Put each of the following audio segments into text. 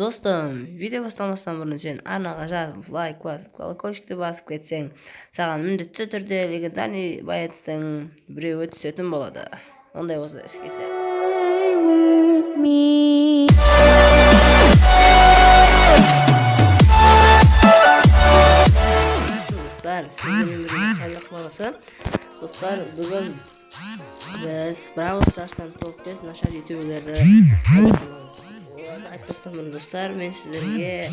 Достым, видео бастамастан бұрын сен арнаға жазып, лайк басып, колокольчикті басып кетсең, саған міндетті түрде легендарный баяттың біреуі түсетін болады. Ондай болса іске сәт. Достар, сіздермен бірге қайдақ баласы. Достар, бүгін біз Brawl Stars'tan топ 5 нашар ютуберлерді айтпастан бұрын достар, мен сіздерге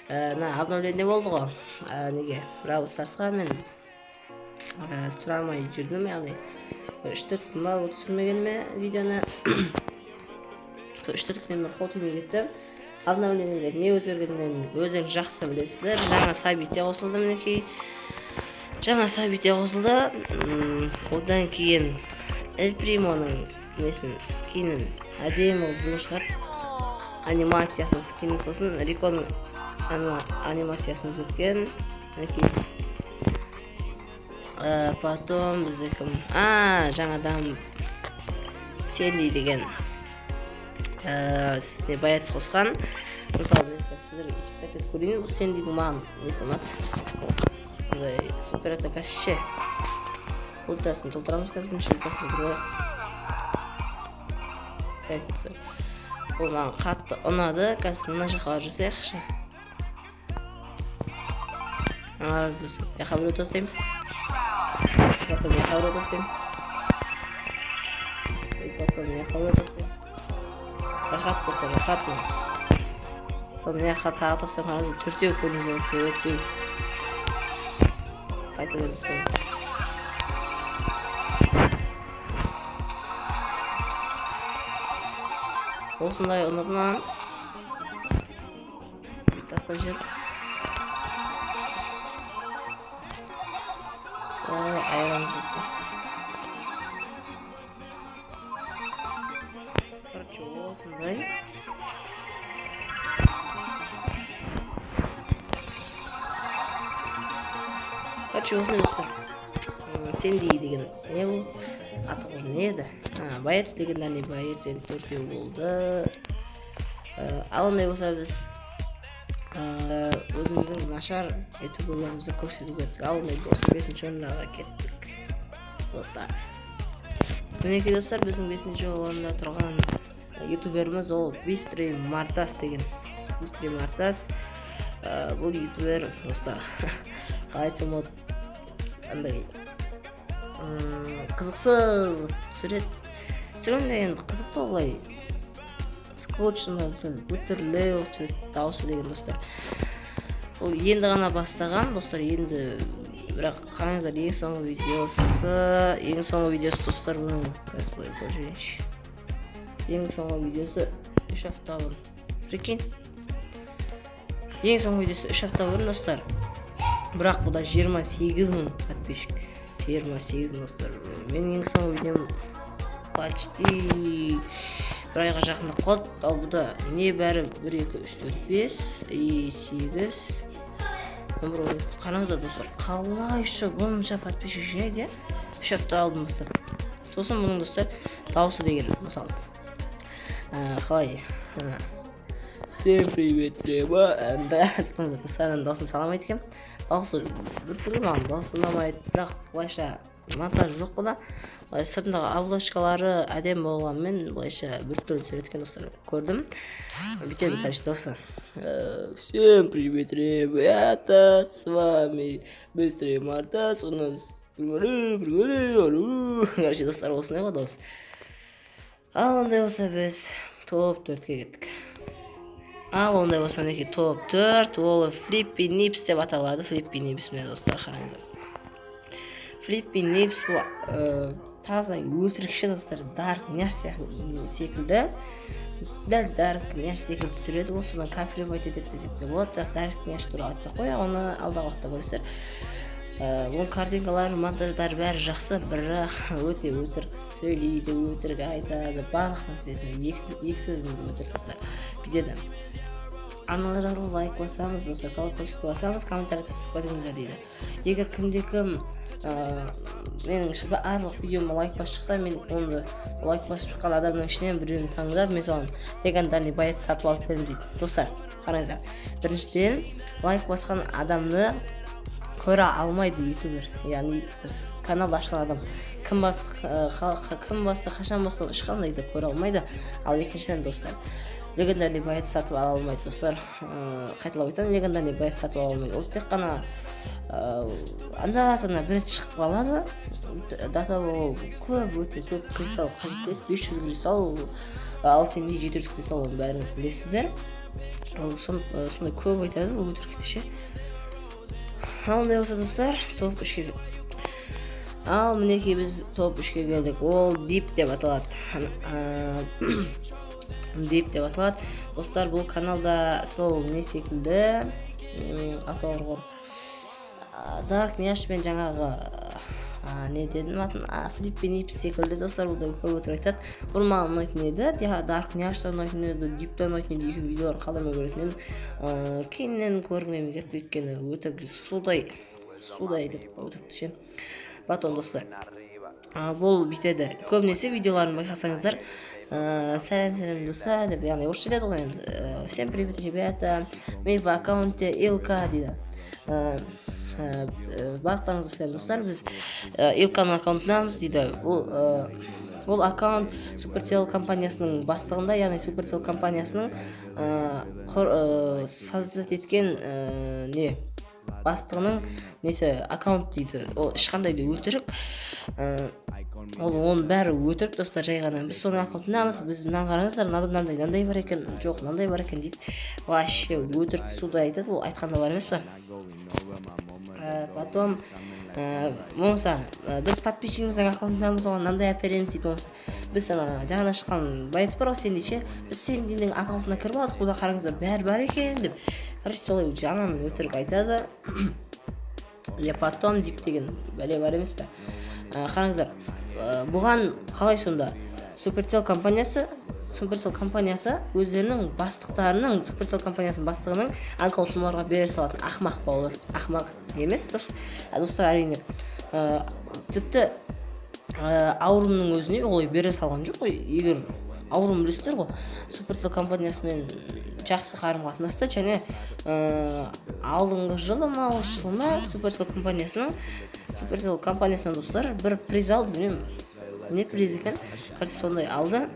обновление болды ғой. Неге Brawl Stars'қа мен сұрамай жүрдім, яғни 3-4 күн ба түсірмегеніме видеоны 3-4 күннен бір қол тимей кетті. Обновлениелер не өзгергенін өздерің жақсы білесіздер. Жаңа событие қосылды, мінекей. Жаңа событие қосылды. Одан кейін El Primo'ның скинін әдемі ұзын шығар. Анимациясын скинін, сосын Риконың анимациясын өзгерткен. Потом бізде кім? Жаңадан Сэнди деген баятыс қосқан. Мысалы, мен сіздерге испытать көрейін. Бұл Сэндидің маған несі ұнады. Супер атакасы ше. Ультасын толтырамыз қазір, бірінші ультасын толтырайық. Ол маған қатты ұнады. Қазір мына жаққа барып жүрсек. Аңғарыз достар. Яқа бір өтістеймін. Потом яқа бір өтістеймін. Рахат достар, рахат. Потом яқа тағы достар. Қаразы төртеу көріңіздер, төртеу. Қайта көріңіздер. Осындай ұнады маған. Таста жер. Айран достар. Короче, осындай. Короче, осындай достар. Сэнди деген не бұл? Аты ғой не еді? Баятыс дегенде баятыс енді төртеу болды. Ал ондай болса біз өзіміздің нашар ютуберлерімізді көрсету кеттік. Ал ондай болса 5-ші орынға кеттік. Достар. Мінекей достар, біздің 5-ші орында тұрған ютуберіміз ол Бистрый Мартас деген. Бистрый Мартас. Бұл ютубер достар. Қалай айтсам болады? Андай қызықсыз түсіргенде енді қызықты олай скотчына өтірлеу дауысы деген достар. Ол енді ғана бастаған достар, енді бірақ қараңыздар, ең соңғы видеосы достар, бұның ең соңғы видеосы 3 апта бұрын. Прикинь, ең соңғы видеосы 3 апта бұрын достар, бірақ бұда 28.000 подписчик. 28 достар. Мен ең соңғы видеом почти бір айға жақындап қалды. Ал бұда не бәрі 1, 2, 3, 4, 5 и 8 11. Қараңыздар достар, қалайша бұнша подписчик жинайды, 3 апта алдым достар. Сосын бұның достар дауысы деген, мысалы қалай всем привет, треба. Саған дауысын салам айткен. Дауысы бір түрлі маған дауысы ұнамайды, бірақ былайша монтаж жоқ бұда. Сыртындағы обложкалары әдем болғанмен былайша бір түрлі сөйлеткен достар көрдім. Бітеді короче достар. Всем привет, ребята, с вами Быстрый Мартас, у нас короче достар, осындай ғой дауыс. Ал ондай болса біз топ 4-ке кеттік. Ал ондай болса неке топ 4, ол Flippy Nips деп аталады. Flippy Nips міне достар, қараңыздар. Flippy Nips бұл таза өлтірікші достар, Dark Nyash секілді. Дәл Dark Nyash секілді түсіреді. Ол содан копировать етеді десек те болады. Dark Nyash туралы айтпай қоя, оны алдағы уақытта көресіздер. Оның картинкалары, монтаждары бәрі жақсы, бірақ өте өтірік сөйлейді, өтірік айтады, барлық нәрсесіне екі сөздің өтірік достар. Бітеді. Арналарға лайк басамыз, достар, колокольчикті басамыз, комментария тастап қойыңыздар дейді. Егер кімде-кім менің барлық видеома лайк басып шықса, мен оны лайк басып шыққан адамның ішінен біреуін таңдап, мен соған легендарный боец сатып алып беремін дейді. Достар, қараңыздар. Біріншіден, лайк басқан адамны көре алмайды ютубер. Яғни канал ашқан адам кім басты, қашан басты, ешқандай да көре алмайды. Ал екіншіден, достар, легендарный боец сатып ала алмайды. Достар, қайталап айтамын, легендарный боец сатып ала алмайды. Ол тек қана анда-санда бір рет шығып қалады. Дата ол көп, өте көп кристалл қажет, 500 кристалл, ал сенде 700 кристалл, оны бәріңіз білесіздер. Ол сондай көп айтады, ол өтірік ше. Алдай болса, достар, топ 3-ке. Ал мінекей біз топ 3-ке келдік. Ол дип деп аталады. Дип деп аталады. Достар, бұл каналда сол не секілді атауырғыр. Dark Nyash пен жаңағы не дедім атын, Flip пен Ip секілді, достар, бұл да көп өтір айтады. Бұл маған ұнайтын еді, Dark Nyash та ұнайтын еді, Deep та ұнайтын еді, екі видеолар қалдырмай көретін едім. Кейіннен көргім кетті, өйткені өтірік судай деп өтірікті ше. Потом, достар, бұл бүйтеді. Көбінесе видеоларын байқасаңыздар, сәлем достар деп, яғни орысша деді ғой енді. Всем привет, ребята, мен в аккаунте Илка дейді. Бақтарыңызды сәлем достар, біз Илканың аккаунтынамыз дейді. Ол аккаунт Supercell компаниясының бастығында, яғни Supercell компаниясының создат еткен бастығының несі аккаунт дейді. Ол ешқандай да өтірік, оның бәрі өтірік, достар, жай ғана. Біз соның аккаунтынамыз, біз мынаны қараңыздар, мынандай бар екен, жоқ, мынандай бар екен дейді. Вообще өтірік суды айтады, ол айтқанда бар емес па? Потом болса, біз подписчигіміздің аккаунтынамыз, оған мынандай әпереміз дейді. Біз жаңада шыққан боец бар ғой сен дейше, біз сен дейдің аккаунтына кіріп алдық, бұда қараңыздар, бәрі бар екен деп. Короче, солай жаман өтірік айтады. Потом деп деген бәле бар емес пе? Қараңыздар, бұған қалай сонда Supercell компаниясы өздерінің бастықтарының, Supercell компаниясының бастығының аккаунтын оларға бере салатын ақмақ па олар? Ақмақ емес, достар, әрине. Тіпті аурумның өзіне олай бере салған жоқ қой. Егер аурум білесіздер ғой, Supercell компаниясымен жақсы қарым-қатынаста, және алдыңғы жылы ма, Supercell компаниясынан достар бір приз алды, білмеймін, не приз екен, сондай алды.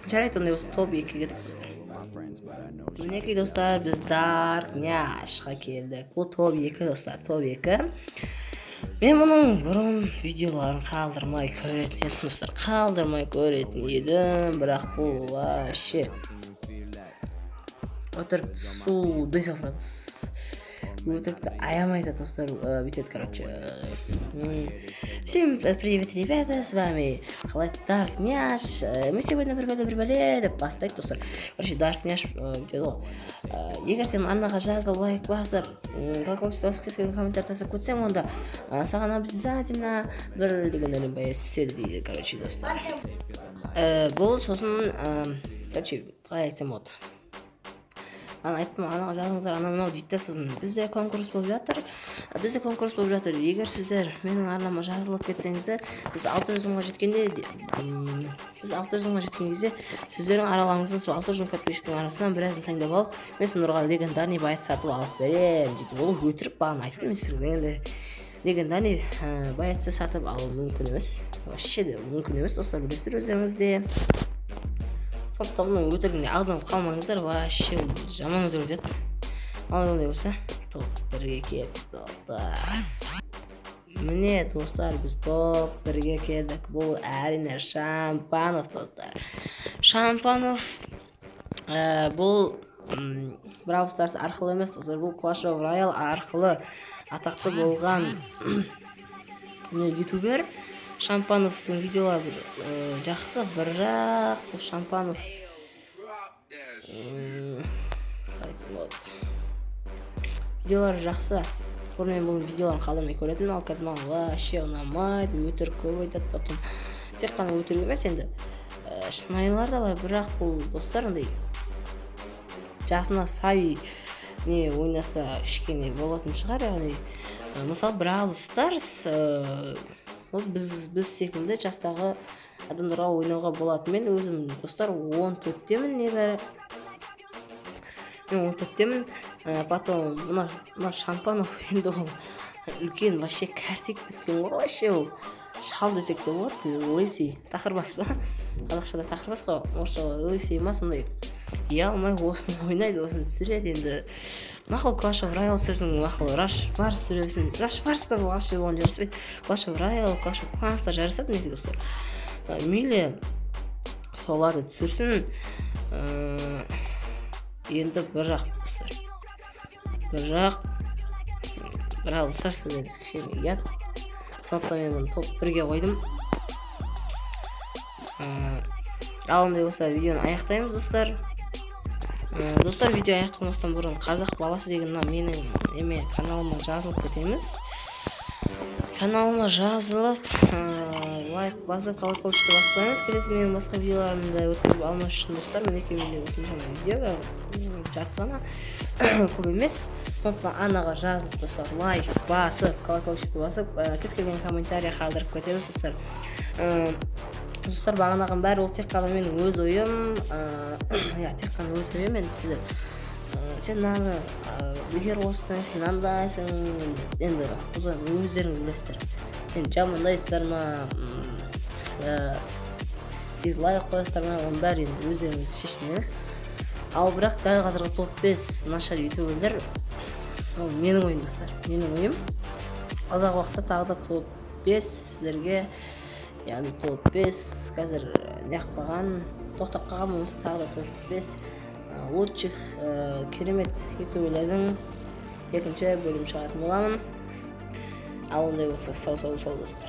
Жарайды, ондай осы топ 2-ге кетіп достар. Мінекей достар, біз Dark Nyashқа келдік. Бұл топ 2 достар, топ 2. Мен мұның бұрын видеоларын қалдырмай көретін едім, достар, қалдырмай көретін едім, бірақ бұл вообще өтірік суды сафрады. Өтірікті аямайды, достар, бүйтеді, короче. Всем привет, ребята, с вами Dark Nyash. Мы сегодня бір деп бастайды, достар. Короче, Dark Nyash бүйтеді ғой. Егер сен арнаға жазылып, лайк басып, колокольчикті басып, комментар тастап көтсең, онда саған обязательно бір легендарный боец түседі дейді, короче, достар. Бұл сосын, короче, қалай айтсам болады. Ана айттым, анаға жазыңыздар, ана-мынау дейді, сосын бізде конкурс болып жатыр. Егер сіздер менің арнама жазылып кетсеңіздер, біз 600 мыңға жеткен кезде сіздердің араларыңыздан сол 600 мың подписчиктің арасынан біразын таңдап алып, мен сонарға легендарный боец сатып алып берем дейді. Ол өтірік, бағана айттым, мен легендарный боецті сатып алу мүмкін емес. Вообще де мүмкін емес, достар, білесіздер өздеріңізде. Сондықтан мұның өтірігіне алданып қалмаңыздар, вообще жаман өтірік деді. Ал ондай болса, топ 1-ге келдік, достар. Міне, достар, біз топ 1-ге келдік. Бұл әрине Шампанов, достар. Шампанов бұл Brawl Stars арқылы емес, достар, бұл Clash Royale арқылы атақты болған ютубер. Шампановтың видеолары жақсы, бірақ бұл Шампанов видеолары жақсы. Мен бұл видеоларын қалдырмай көретін, ал қазір маған вообще ұнамайды, өтірік көп айтады. Потом тек қана өтірік емес, енді шынайылар да бар, бірақ бұл достар андай жасына сай не ойнаса кішкене болатын шығар, яғни Мысалы Brawl Stars ол біз секілді жастағы адамдарға ойнауға болады. Мен өзім достар 14-темін небәрі. Мен 14-темін. Потом мына Шампанов енді ол үлкен вообще кәртек біткен ғой, вообще ол шал десек те болады, лысый, тақырбас па? Қазақшада тақырбас қой, орысшада лысый ма сондай. Алмай осыны ойнайды, осыны түсіреді. Енді мақұл Clash of Royale сіздің мақұл Rush Wars сүресін. Rush Wars та вообще оған жараспайды. Clash of Royale, Clash of Clans та жарасады неге достар. Мейлі соларды түсірсін. Енді бірақ достар. Бірақ Brawl Stars деген кішкене ұят. Сондықтан мен бұны топ 1-ге қойдым. Алындай болса видеоны аяқтаймыз достар. Достар, видео аяқталмастан бұрын қазақ баласы деген менің каналыма жазылып кетеміз. Каналыма жазылып, лайк басып, колокольчикті баспаймыз. Келесі менің басқа видеоларымды өткізіп алмас үшін достар, мінекей менде осынша видео жарты ғана көп емес. Сондықтан анаға жазылып достар, лайк басып, колокольчикті басып, кез келген комментарий қалдырып кетеміз достар. Достар, бағанаған бәрі ол тек қана менің өз ойым. Тек қана өз ойым. Енді сіздер сен мынаны бекер қостың, сен андайсың, енді өздеріңіз білесіздер. Енді жамандайсыздар ма, дизлайк қоясыздар ма, оның бәрі енді өздеріңіз шешіміңіз. Ал бірақ дәл қазіргі топ 5 нашар ютуберлер ол менің ойым достар, менің ойым. Алдағы уақытта тағы да топ 5 сіздерге, яғни топ 5 қазір неқпаған, тоқтап қалған болмаса тағы да топ 5 лучших керемет ютуберлердің екінші бөлім шығатын боламын. Ал ондай болса сау достар.